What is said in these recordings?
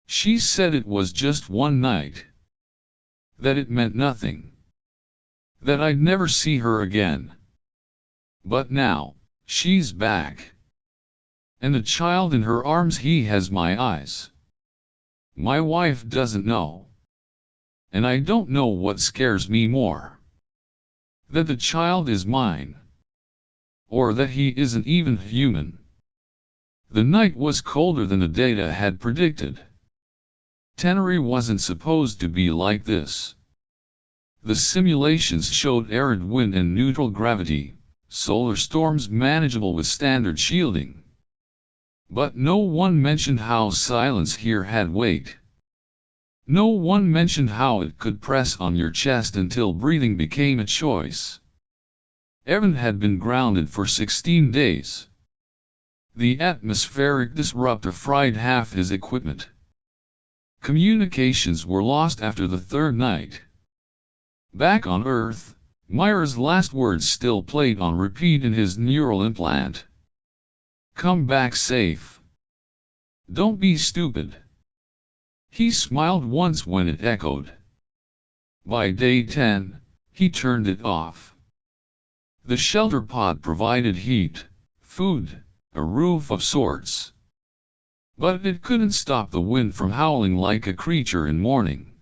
She said it was just one night. That it meant nothing. That I'd never see her again. But now, she's back. And a child in her arms, he has my eyes. My wife doesn't know. And I don't know what scares me more. That the child is mine. Or that he isn't even human. The night was colder than the data had predicted. Tenari wasn't supposed to be like this. The simulations showed arid wind and neutral gravity, solar storms manageable with standard shielding. But no one mentioned how silence here had weight. No one mentioned how it could press on your chest until breathing became a choice. Evan had been grounded for 16 days. The atmospheric disruptor fried half his equipment. Communications were lost after the third night. Back on Earth, Myra's last words still played on repeat in his neural implant. Come back safe. Don't be stupid. He smiled once when it echoed. By day 10, he turned it off. The shelter pod provided heat, food, a roof of sorts. But it couldn't stop the wind from howling like a creature in mourning.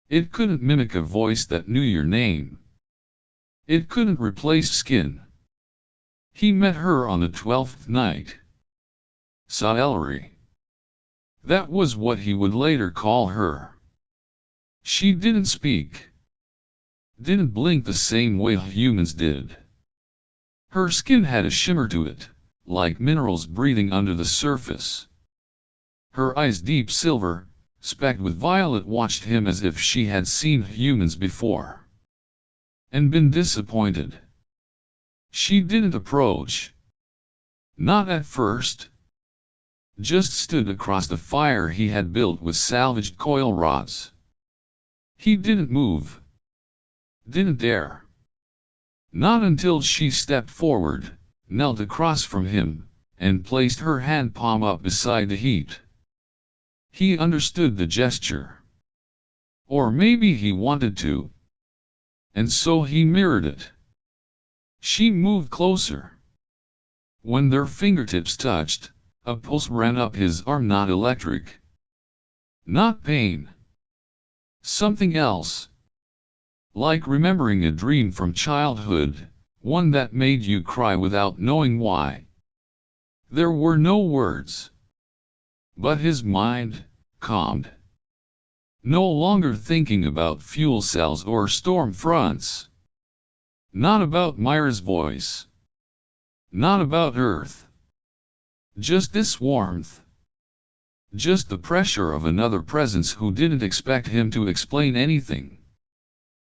It couldn't mimic a voice that knew your name. It couldn't replace skin. He met her on the 12th night. Sci-Fi. That was what he would later call her. She didn't speak. Didn't blink the same way humans did. Her skin had a shimmer to it, like minerals breathing under the surface. Her eyes, deep silver, specked with violet, watched him as if she had seen humans before. And been disappointed. She didn't approach. Not at first. Just stood across the fire he had built with salvaged coil rods. He didn't move. Didn't dare. Not until she stepped forward, knelt across from him, and placed her hand palm up beside the heat. He understood the gesture. Or maybe he wanted to. And so he mirrored it. She moved closer. When their fingertips touched, a pulse ran up his arm, not electric. Not pain. Something else. Like remembering a dream from childhood, one that made you cry without knowing why. There were no words. But his mind, calmed. No longer thinking about fuel cells or storm fronts. Not about Myra's voice. Not about Earth. Just this warmth. Just the pressure of another presence who didn't expect him to explain anything.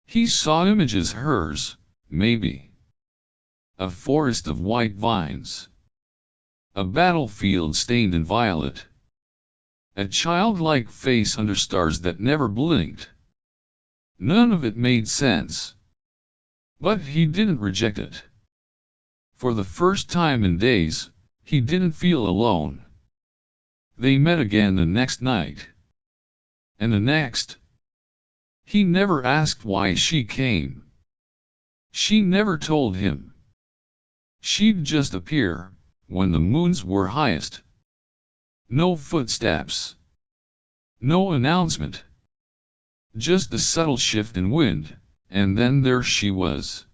He saw images, hers, maybe. A forest of white vines. A battlefield stained in violet. A childlike face under stars that never blinked. None of it made sense. But he didn't reject it. For the first time in days, he didn't feel alone. They met again the next night. And the next. He never asked why she came. She never told him. She'd just appear, when the moons were highest. No footsteps. No announcement. Just a subtle shift in wind, and then there she was.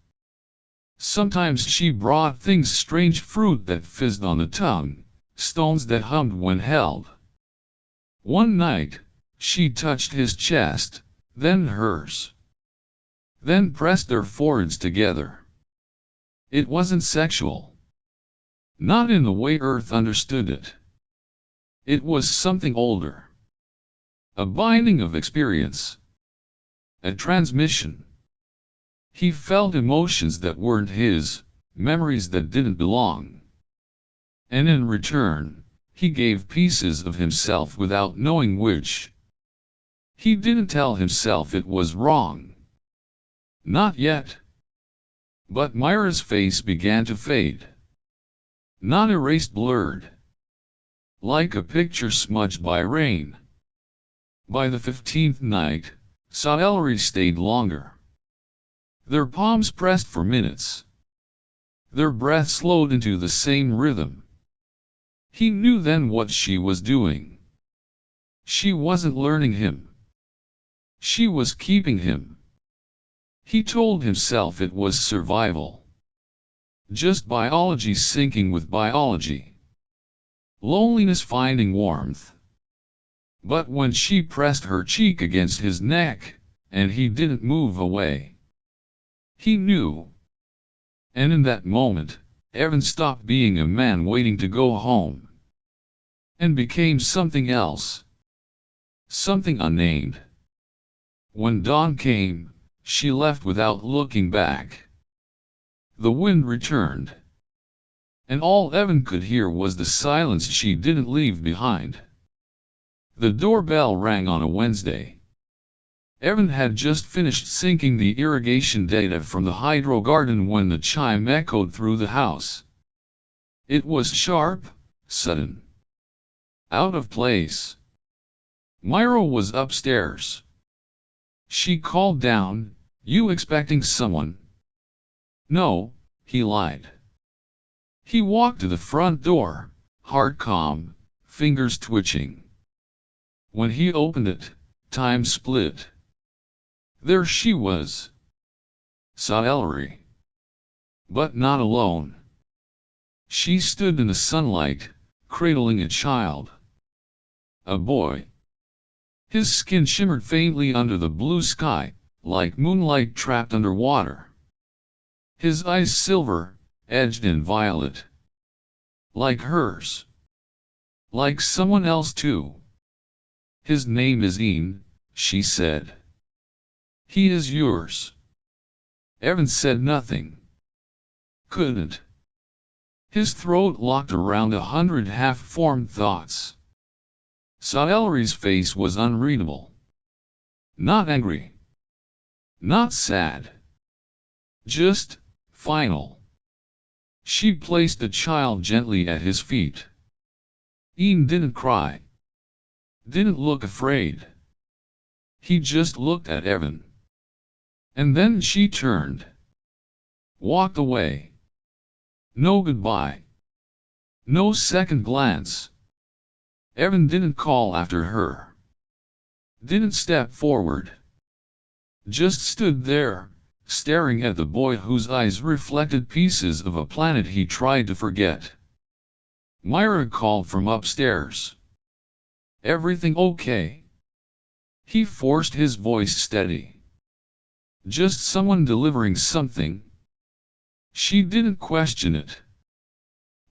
Sometimes she brought things, strange fruit that fizzed on the tongue, stones that hummed when held. One night, she touched his chest, then hers. Then pressed their foreheads together. It wasn't sexual. Not in the way Earth understood it. It was something older. A binding of experience. A transmission. He felt emotions that weren't his, memories that didn't belong. And in return, he gave pieces of himself without knowing which. He didn't tell himself it was wrong. Not yet. But Myra's face began to fade. Not erased, blurred. Like a picture smudged by rain. By the 15th night, Sci-Fi stayed longer. Their palms pressed for minutes. Their breath slowed into the same rhythm. He knew then what she was doing. She wasn't learning him. She was keeping him. He told himself it was survival. Just biology syncing with biology. Loneliness finding warmth. But when she pressed her cheek against his neck, and he didn't move away, he knew. And in that moment, Evan stopped being a man waiting to go home, and became something else. Something unnamed. When dawn came, she left without looking back. The wind returned, and all Evan could hear was the silence she didn't leave behind. The doorbell rang on a Wednesday. Evan had just finished syncing the irrigation data from the hydro garden when the chime echoed through the house. It was sharp, sudden. Out of place. Myra was upstairs. She called down, "You expecting someone?" "No," he lied. He walked to the front door, heart calm, fingers twitching. When he opened it, time split. There she was. Sci-Fi. But not alone. She stood in the sunlight, cradling a child. A boy. His skin shimmered faintly under the blue sky, like moonlight trapped underwater. His eyes silver, edged in violet. Like hers. Like someone else too. "His name is Ian," she said. "He is yours." Evan said nothing. Couldn't. His throat locked around 100 half-formed thoughts. Sci-Fi's face was unreadable. Not angry. Not sad. Just final. She placed the child gently at his feet. Ian didn't cry. Didn't look afraid. He just looked at Evan. And then she turned. Walked away. No goodbye. No second glance. Evan didn't call after her. Didn't step forward. Just stood there, staring at the boy whose eyes reflected pieces of a planet he tried to forget. Myra called from upstairs. "Everything okay?" He forced his voice steady. "Just someone delivering something." She didn't question it.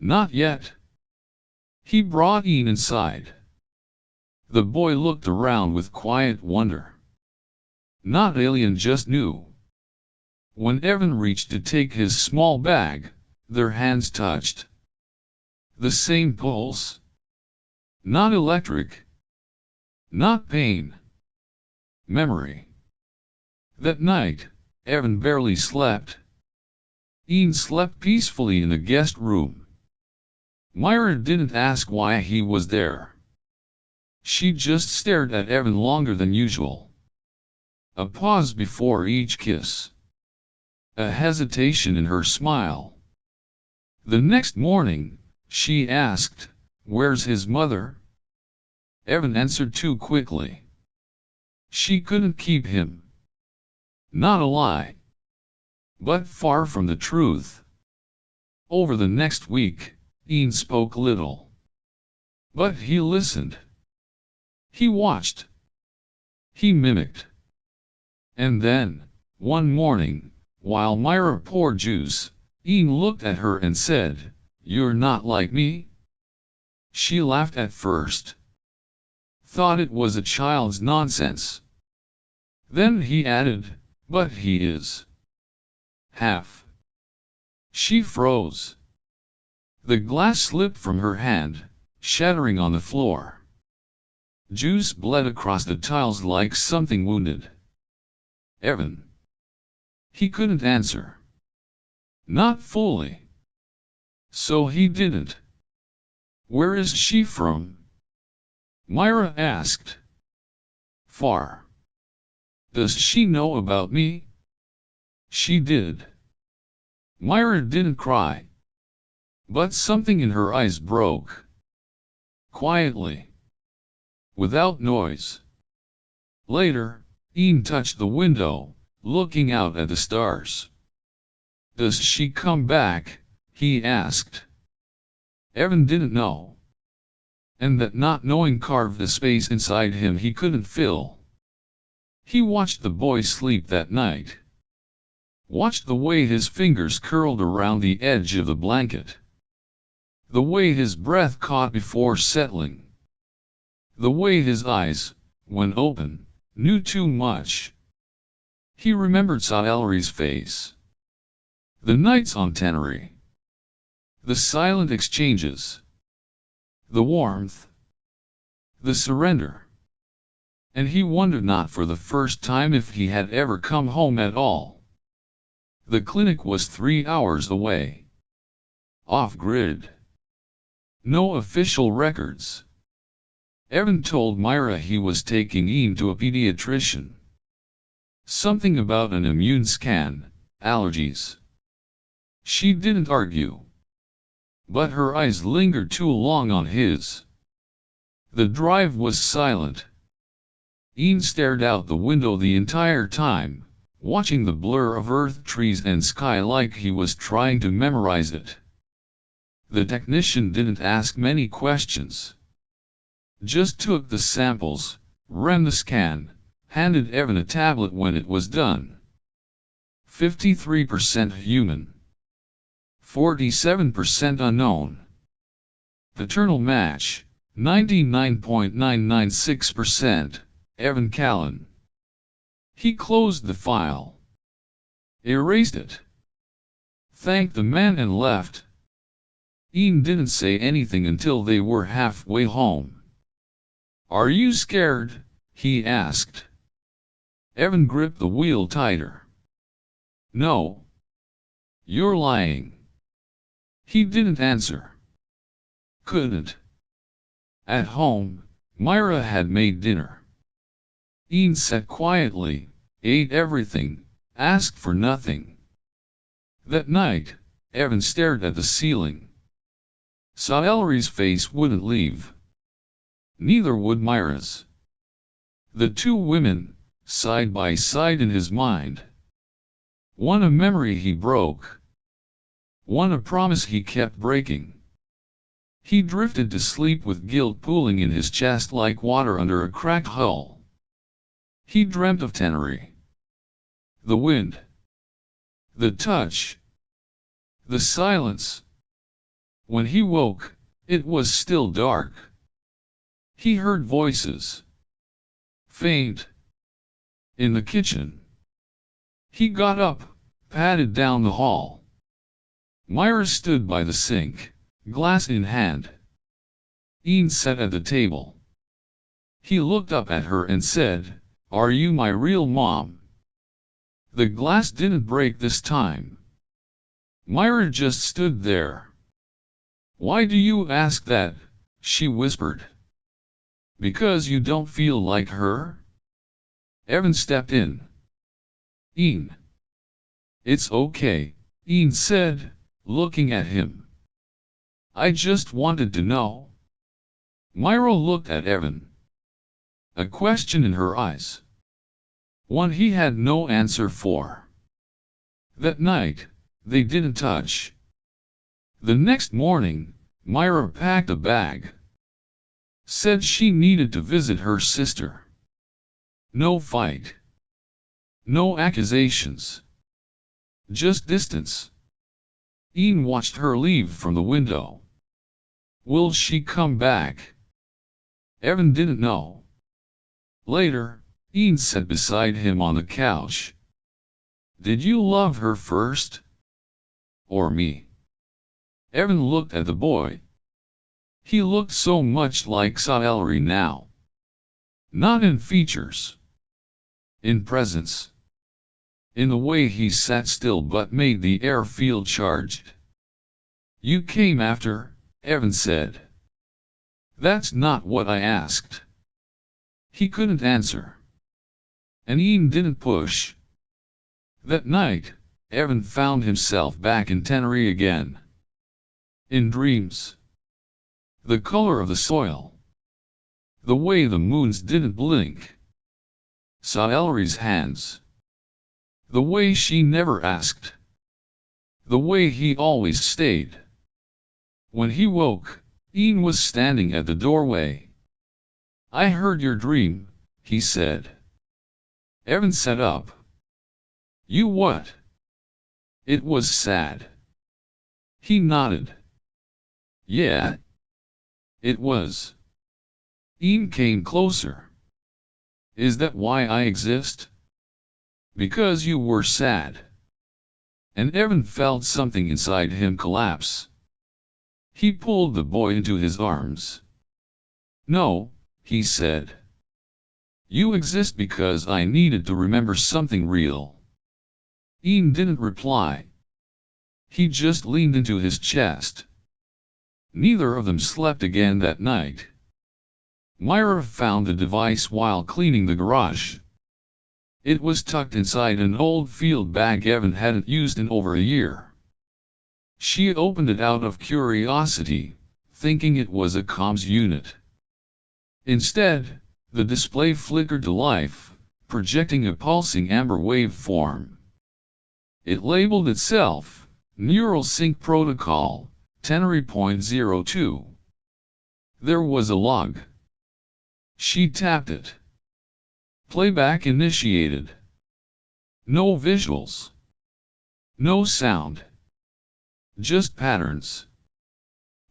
Not yet. He brought Ian inside. The boy looked around with quiet wonder. Not alien, just new. When Evan reached to take his small bag, their hands touched. The same pulse. Not electric. Not pain. Memory. That night, Evan barely slept. Ian slept peacefully in the guest room. Myra didn't ask why he was there. She just stared at Evan longer than usual. A pause before each kiss. A hesitation in her smile. The next morning, she asked, "Where's his mother?" Evan answered too quickly. She couldn't keep him. Not a lie. But far from the truth. Over the next week, Ian spoke little. But he listened. He watched. He mimicked. And then, one morning, while Myra poured juice, Ian looked at her and said, "You're not like me?" She laughed at first. Thought it was a child's nonsense. Then he added, "But he is." Half. She froze. The glass slipped from her hand, shattering on the floor. Juice bled across the tiles like something wounded. Evan. He couldn't answer. Not fully. So he didn't. "Where is she from?" Myra asked. far. Does she know about me? She did. Myra didn't cry. But something in her eyes broke. Quietly. Without noise. Later, Ian touched the window, looking out at the stars. Does she come back? He asked. Evan didn't know. And that not knowing carved the space inside him he couldn't fill. He watched the boy sleep that night. Watched the way his fingers curled around the edge of the blanket. The way his breath caught before settling. The way his eyes, when open, knew too much. He remembered Sci-Fi's face. The nights on Tenari. The silent exchanges. The warmth. The surrender. And he wondered not for the first time if he had ever come home at all. The clinic was 3 hours away. Off-grid. No official records. Evan told Myra he was taking Ian to a pediatrician. Something about an immune scan, allergies. She didn't argue. But her eyes lingered too long on his. The drive was silent. Ian stared out the window the entire time, watching the blur of earth, trees and sky like he was trying to memorize it. The technician didn't ask many questions. Just took the samples, ran the scan, handed Evan a tablet when it was done. 53% human. 47% unknown. Paternal match, 99.996%, Evan Callan. He closed the file. Erased it. Thanked the man and left. Ian didn't say anything until they were halfway home. Are you scared? He asked. Evan gripped the wheel tighter. No. You're lying. He didn't answer. Couldn't. At home, Myra had made dinner. Ian sat quietly, ate everything, asked for nothing. That night, Evan stared at the ceiling. Sci-Fi's face wouldn't leave. Neither would Myra's. The two women, side by side in his mind. One a memory he broke. One a promise he kept breaking. He drifted to sleep with guilt pooling in his chest like water under a cracked hull. He dreamt of Tenari. The wind. The touch. The silence. When he woke, it was still dark. He heard voices. Faint. In the kitchen. He got up, padded down the hall. Myra stood by the sink, glass in hand. Ian sat at the table. He looked up at her and said, "Are you my real mom?" The glass didn't break this time. Myra just stood there. "Why do you ask that?" she whispered. "Because you don't feel like her?" Evan stepped in. "Ian." "It's okay," Ian said, looking at him. "I just wanted to know." Myra looked at Evan. A question in her eyes. One he had no answer for. That night, they didn't touch. The next morning, Myra packed a bag. Said she needed to visit her sister. No fight. No accusations. Just distance. Ian watched her leave from the window. Will she come back? Evan didn't know. Later, Ian sat beside him on the couch. Did you love her first? Or me? Evan looked at the boy. He looked so much like Sci-Fi now. Not in features. In presence. In the way he sat still but made the air feel charged. You came after, Evan said. That's not what I asked. He couldn't answer. And Ian didn't push. That night, Evan found himself back in Tenari again. In dreams. The color of the soil. The way the moons didn't blink. Saw Ellery's hands. The way she never asked. The way he always stayed. When he woke, Ian was standing at the doorway. "I heard your dream," he said. Evan sat up. "You what?" "It was sad." He nodded. "Yeah. It was." Ian came closer. "Is that why I exist?" "Because you were sad." And Evan felt something inside him collapse. He pulled the boy into his arms. "No," he said. "You exist because I needed to remember something real." Ian didn't reply. He just leaned into his chest. Neither of them slept again that night. Myra found the device while cleaning the garage. It was tucked inside an old field bag Evan hadn't used in over a year. She opened it out of curiosity, thinking it was a comms unit. Instead, the display flickered to life, projecting a pulsing amber waveform. It labeled itself, Neural Sync Protocol, Tenari.02. There was a log. She tapped it. Playback initiated. No visuals. No sound. Just patterns.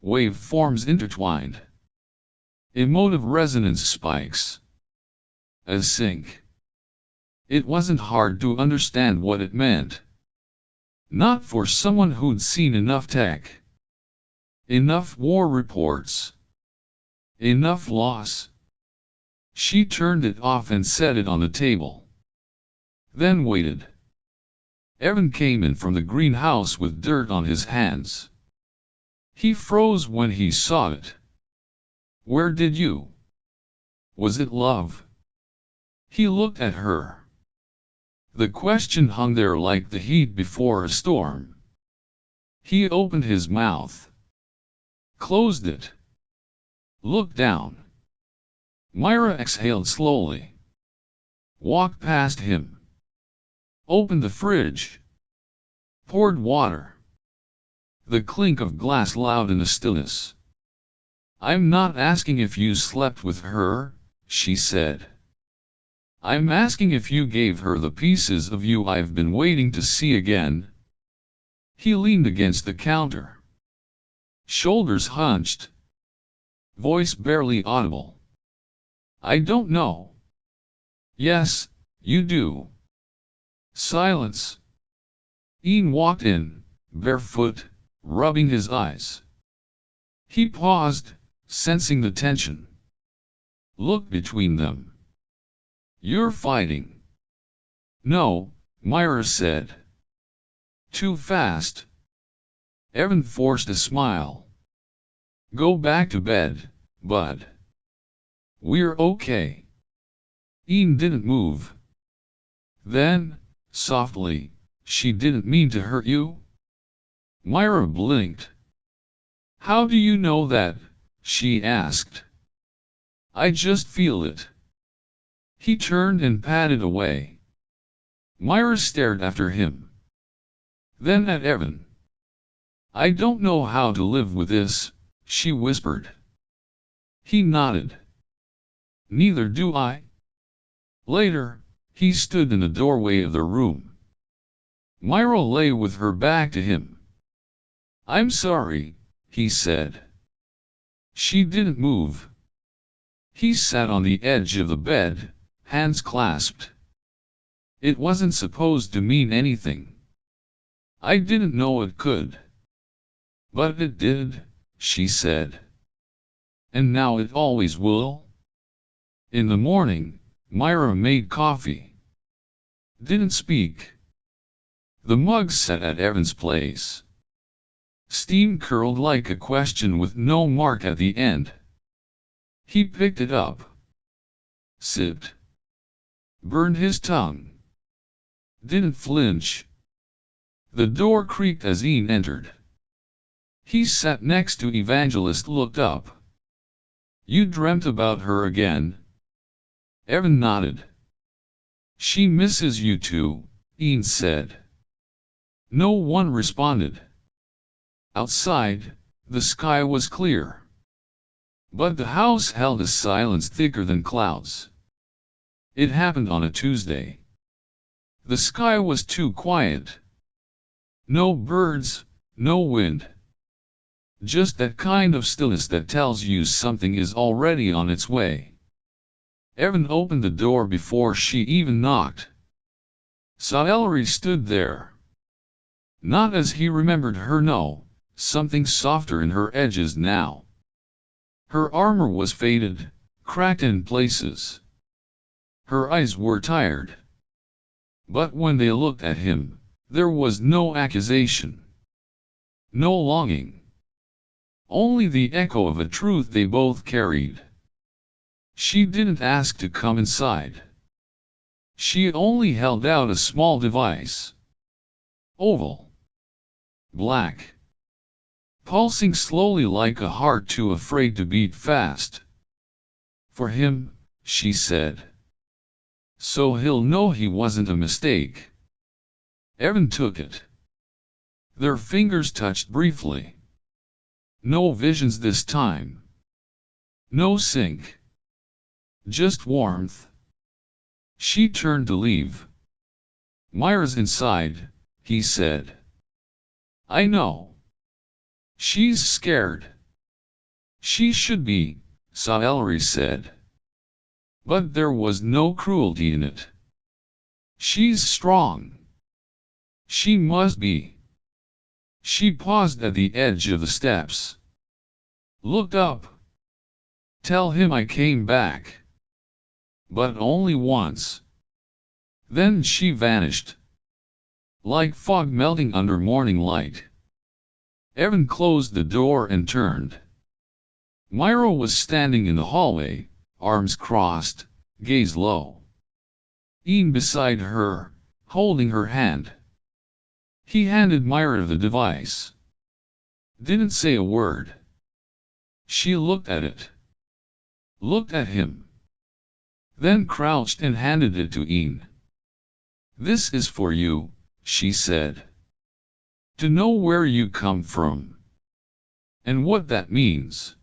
Waveforms intertwined. Emotive resonance spikes. A sync. It wasn't hard to understand what it meant. Not for someone who'd seen enough tech. Enough war reports. Enough loss. She turned it off and set it on the table. Then waited. Evan came in from the greenhouse with dirt on his hands. He froze when he saw it. "Where did you? Was it love?" He looked at her. The question hung there like the heat before a storm. He opened his mouth. Closed it. Looked down. Myra exhaled slowly. Walked past him. Opened the fridge. Poured water. The clink of glass loud in the stillness. "I'm not asking if you slept with her," she said. "I'm asking if you gave her the pieces of you I've been waiting to see again." He leaned against the counter. Shoulders hunched. Voice barely audible. "I don't know." "Yes, you do." Silence. Ian walked in, barefoot, rubbing his eyes. He paused, sensing the tension. Looked between them. "You're fighting." "No," Myra said. "Too fast." Evan forced a smile. "Go back to bed, bud. We're okay." Ian didn't move. Then, softly, "She didn't mean to hurt you?" Myra blinked. "How do you know that?" she asked. "I just feel it." He turned and padded away. Myra stared after him. Then at Evan. "I don't know how to live with this," she whispered. He nodded. "Neither do I." Later, he stood in the doorway of the room. Myra lay with her back to him. "I'm sorry," he said. She didn't move. He sat on the edge of the bed, hands clasped. "It wasn't supposed to mean anything. I didn't know it could." "But it did," she said. "And now it always will." In the morning, Myra made coffee. Didn't speak. The mug sat at Evan's place. Steam curled like a question with no mark at the end. He picked it up. Sipped. burned his tongue, didn't flinch. The door creaked as Ian entered. He sat next to Evangelist, looked up. "You dreamt about her again?" Evan nodded. "She misses you too," Ian said. No one responded. Outside, the sky was clear. But the house held a silence thicker than clouds. It happened on a Tuesday. The sky was too quiet. No birds, no wind. Just that kind of stillness that tells you something is already on its way. Evan opened the door before she even knocked. Sci-Fi stood there. Not as he remembered her, no, something softer in her edges now. Her armor was faded, cracked in places. Her eyes were tired. But when they looked at him, there was no accusation. No longing. Only the echo of a truth they both carried. She didn't ask to come inside. She only held out a small device. Oval. Black. Pulsing slowly like a heart too afraid to beat fast. "For him," she said. "So he'll know he wasn't a mistake." Evan took it. Their fingers touched briefly. No visions this time. No sync. Just warmth. She turned to leave. "Myra's inside," he said. "I know. She's scared." "She should be," Sci-Fi said. "But there was no cruelty in it. She's strong. She must be." She paused at the edge of the steps. Looked up. "Tell him I came back." But only once. Then she vanished. Like fog melting under morning light. Evan closed the door and turned. Myra was standing in the hallway, arms crossed, gaze low. Ian beside her, holding her hand. He handed Myra the device. Didn't say a word. She looked at it. Looked at him. Then crouched and handed it to Ian. "This is for you," she said. "To know where you come from. And what that means."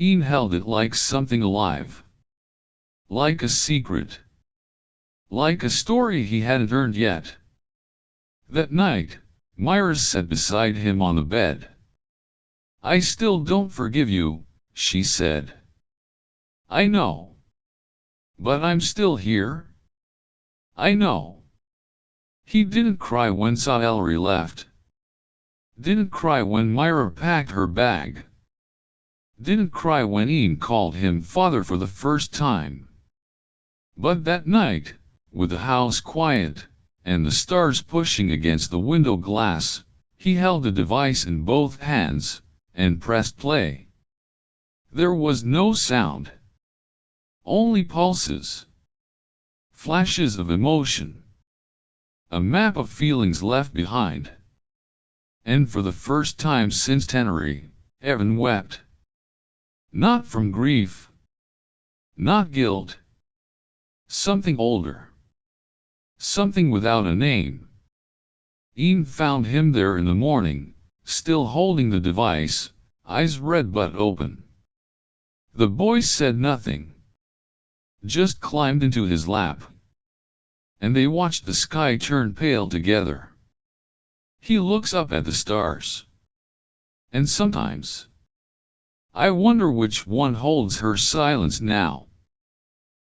Ian held it like something alive. Like a secret. Like a story he hadn't earned yet. That night, Myra sat beside him on the bed. "I still don't forgive you," she said. "I know. But I'm still here." "I know." He didn't cry when Sci-Fi left. Didn't cry when Myra packed her bag. Didn't cry when Ian called him father for the first time. But that night, with the house quiet, and the stars pushing against the window glass, he held the device in both hands, and pressed play. There was no sound. Only pulses. Flashes of emotion. A map of feelings left behind. And for the first time since Tenari, Evan wept. Not from grief. Not guilt. Something older. Something without a name. Ian found him there in the morning, still holding the device, eyes red but open. The boy said nothing. Just climbed into his lap. And they watched the sky turn pale together. He looks up at the stars. And sometimes, I wonder which one holds her silence now.